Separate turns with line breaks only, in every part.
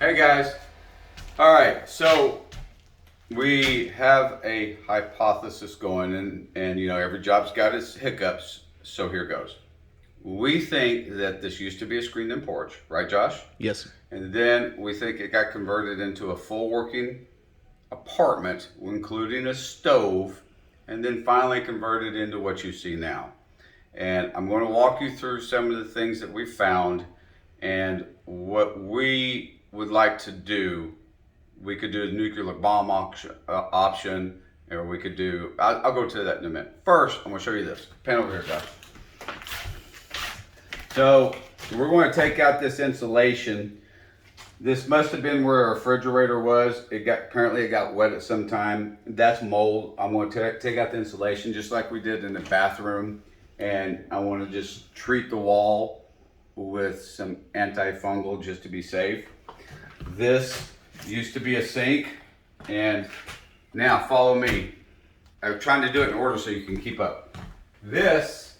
Hey guys. All right, so we have a hypothesis going, and every job's got its hiccups. So here goes. We think that this used to be a screened-in porch, right, Josh?
Yes.
And then we think it got converted into a full working apartment, including a stove, and then finally converted into what you see now. And I'm going to walk you through some of the things that we found and what we would like to do. We could do a nuclear bomb option, or we could do, I'll go to that in a minute. First, I'm going to show you this. Pan over here, Josh. So we're going to take out this insulation. This must have been where a refrigerator was. Apparently it got wet at some time. That's mold. I'm going to take out the insulation just like we did in the bathroom. And I want to just treat the wall with some antifungal just to be safe. This used to be a sink, and now follow me. I'm trying to do it in order so you can keep up. This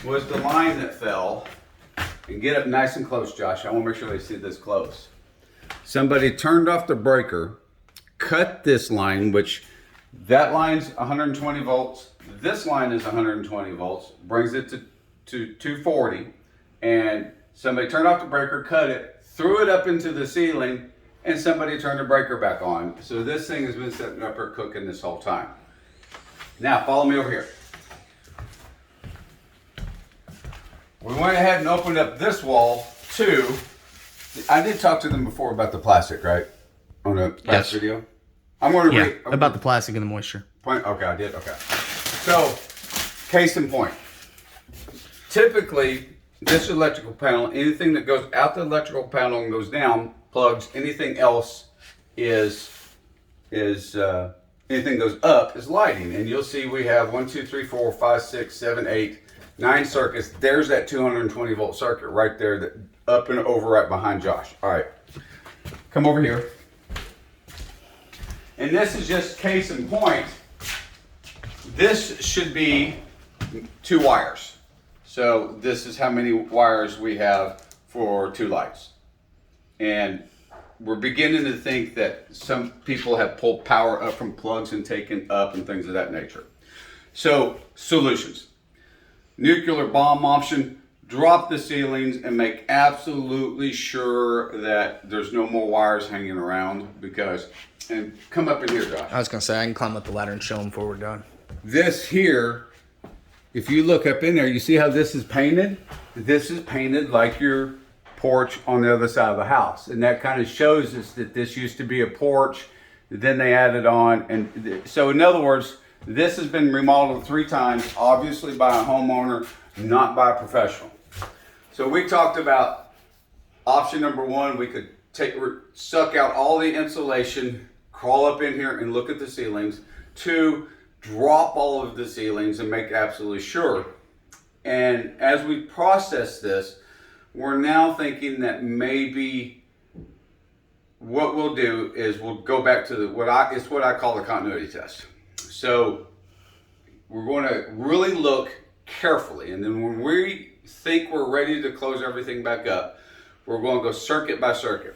was the line that fell. And get up nice and close, Josh. I want to make sure they see this close. Somebody turned off the breaker, cut this line, which that line's 120 volts. This line is 120 volts, brings it to 240. And somebody turned off the breaker, cut it, threw it up into the ceiling, and somebody turned the breaker back on. So this thing has been sitting up here cooking this whole time. Now, follow me over here. We went ahead and opened up this wall too. I did talk to them before about the plastic, right? On the last video. I'm going to
about the plastic and the moisture.
Okay, I did. Okay. So, case in point. Typically, this electrical panel, anything that goes out the electrical panel and goes down, plugs. Anything else is anything goes up is lighting, and you'll see we have 1, 2, 3, 4, 5, 6, 7, 8. 9 circuits. There's that 220 volt circuit right there, that up and over right behind Josh. All right, come over here. And this is just case in point. This should be 2 wires. So this is how many wires we have for 2 lights. And we're beginning to think that some people have pulled power up from plugs and taken up and things of that nature. So solutions. Nuclear bomb option, drop the ceilings and make absolutely sure that there's no more wires hanging around, and come up in here, Josh.
I was going to say, I can climb up the ladder and show them before we're done.
This here, if you look up in there, you see how this is painted? This is painted like your porch on the other side of the house. And that kind of shows us that this used to be a porch, then they added on. And so in other words, this has been remodeled 3 times, obviously by a homeowner, not by a professional. So we talked about option number 1. We could suck out all the insulation, crawl up in here and look at the ceilings. 2, drop all of the ceilings and make absolutely sure. And as we process this, we're now thinking that maybe what we'll do is we'll go back to what I call the continuity test. So we're going to really look carefully, and then when we think we're ready to close everything back up, we're going to go circuit by circuit,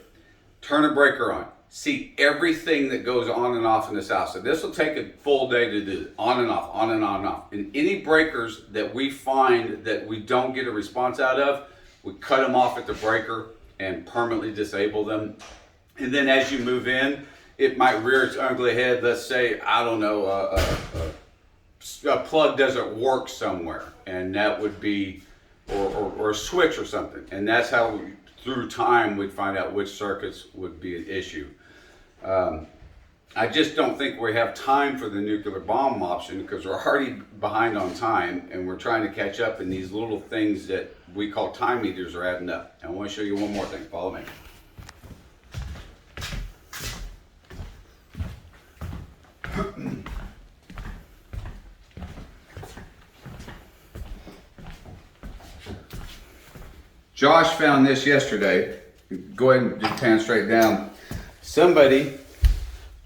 turn a breaker on, see everything that goes on and off in this house. So this will take a full day to do, on and off, on and on and off. And any breakers that we find that we don't get a response out of, we cut them off at the breaker and permanently disable them. And then as you move in, it might rear its ugly head. Let's say, I don't know, a plug doesn't work somewhere, and that would be, or a switch or something. And that's how, through time, we'd find out which circuits would be an issue. I just don't think we have time for the nuclear bomb option because we're already behind on time, and we're trying to catch up, and these little things that we call time meters are adding up. And I want to show you one more thing. Follow me. Josh found this yesterday. Go ahead and just pan straight down. Somebody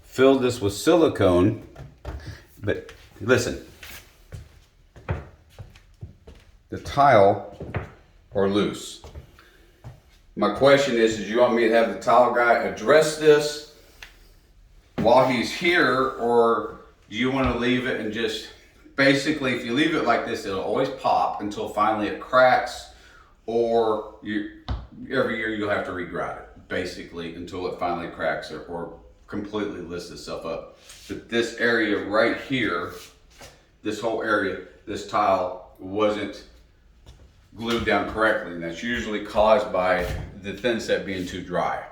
filled this with silicone, but listen, the tile are loose. My question is you want me to have the tile guy address this while he's here, or do you want to leave it and just, basically if you leave it like this, it'll always pop until finally it cracks, or every year you'll have to regrout it, basically until it finally cracks or completely lifts itself up. But this area right here, this whole area, this tile wasn't glued down correctly, and that's usually caused by the thin set being too dry.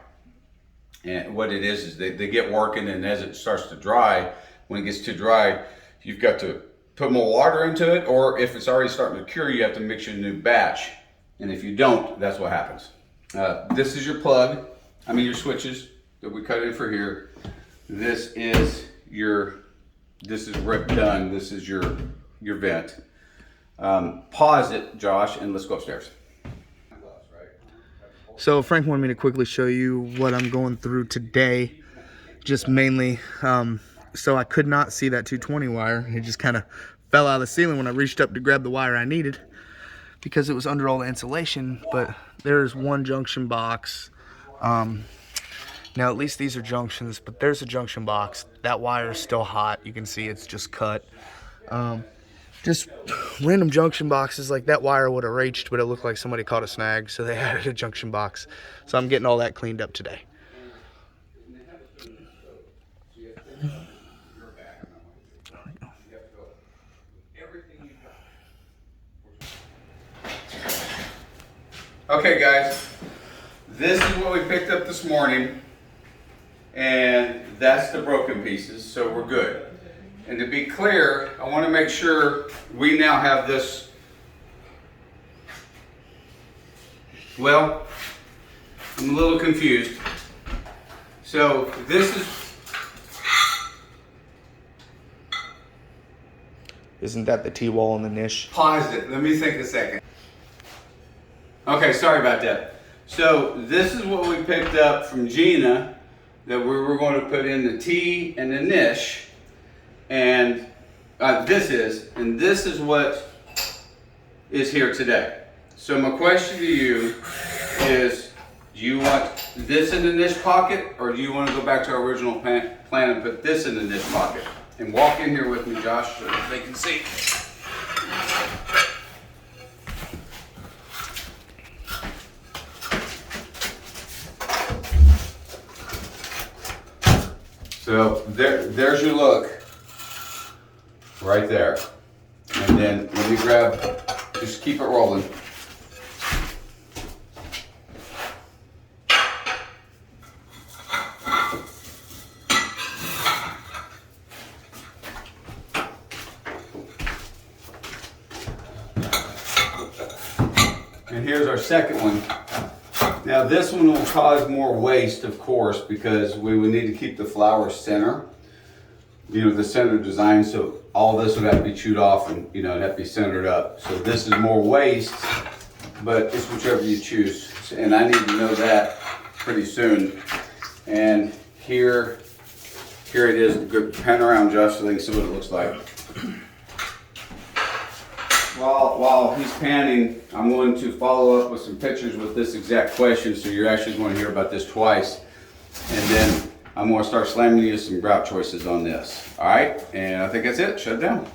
And what it is they get working, and as it starts to dry, when it gets too dry, you've got to put more water into it, or if it's already starting to cure, you have to mix your new batch. And if you don't, that's what happens. This is your plug, your switches that we cut in for here. This is ripped done. This is your vent. Pause it, Josh, and let's go upstairs.
So Frank wanted me to quickly show you what I'm going through today. Just mainly, so I could not see that 220 wire. It just kind of fell out of the ceiling when I reached up to grab the wire I needed, because it was under all the insulation. But there's one junction box. Now at least these are junctions, but there's a junction box. That wire is still hot. You can see it's just cut. Just random junction boxes, like that wire would have reached, but it looked like somebody caught a snag, so they added a junction box. So I'm getting all that cleaned up today.
Okay guys, this is what we picked up this morning, and that's the broken pieces, so we're good. And to be clear, I want to make sure we now have this, well, I'm a little confused. So this is,
Isn't that the T-wall and the niche?
pause it, let me think a second. Okay, sorry about that. So this is what we picked up from Gina, that we were going to put in the T and the niche. And this is what is here today. So my question to you is, do you want this in the niche pocket, or do you want to go back to our original plan and put this in the niche pocket? And walk in here with me, Josh, so that they can see. So there's your look. Right there. And then when you grab, just keep it rolling. And here's our second one. Now this one will cause more waste, of course, because we would need to keep the flower center. The center design, so all this would have to be chewed off, and it'd have to be centered up. So this is more waste, but it's whichever you choose. And I need to know that pretty soon. And here it is. Good, pan around, Josh, so they can see what it looks like. While he's panning, I'm going to follow up with some pictures with this exact question, so you're actually going to hear about this twice. And then I'm going to start slamming you some grout choices on this. All right, and I think that's it. Shut it down.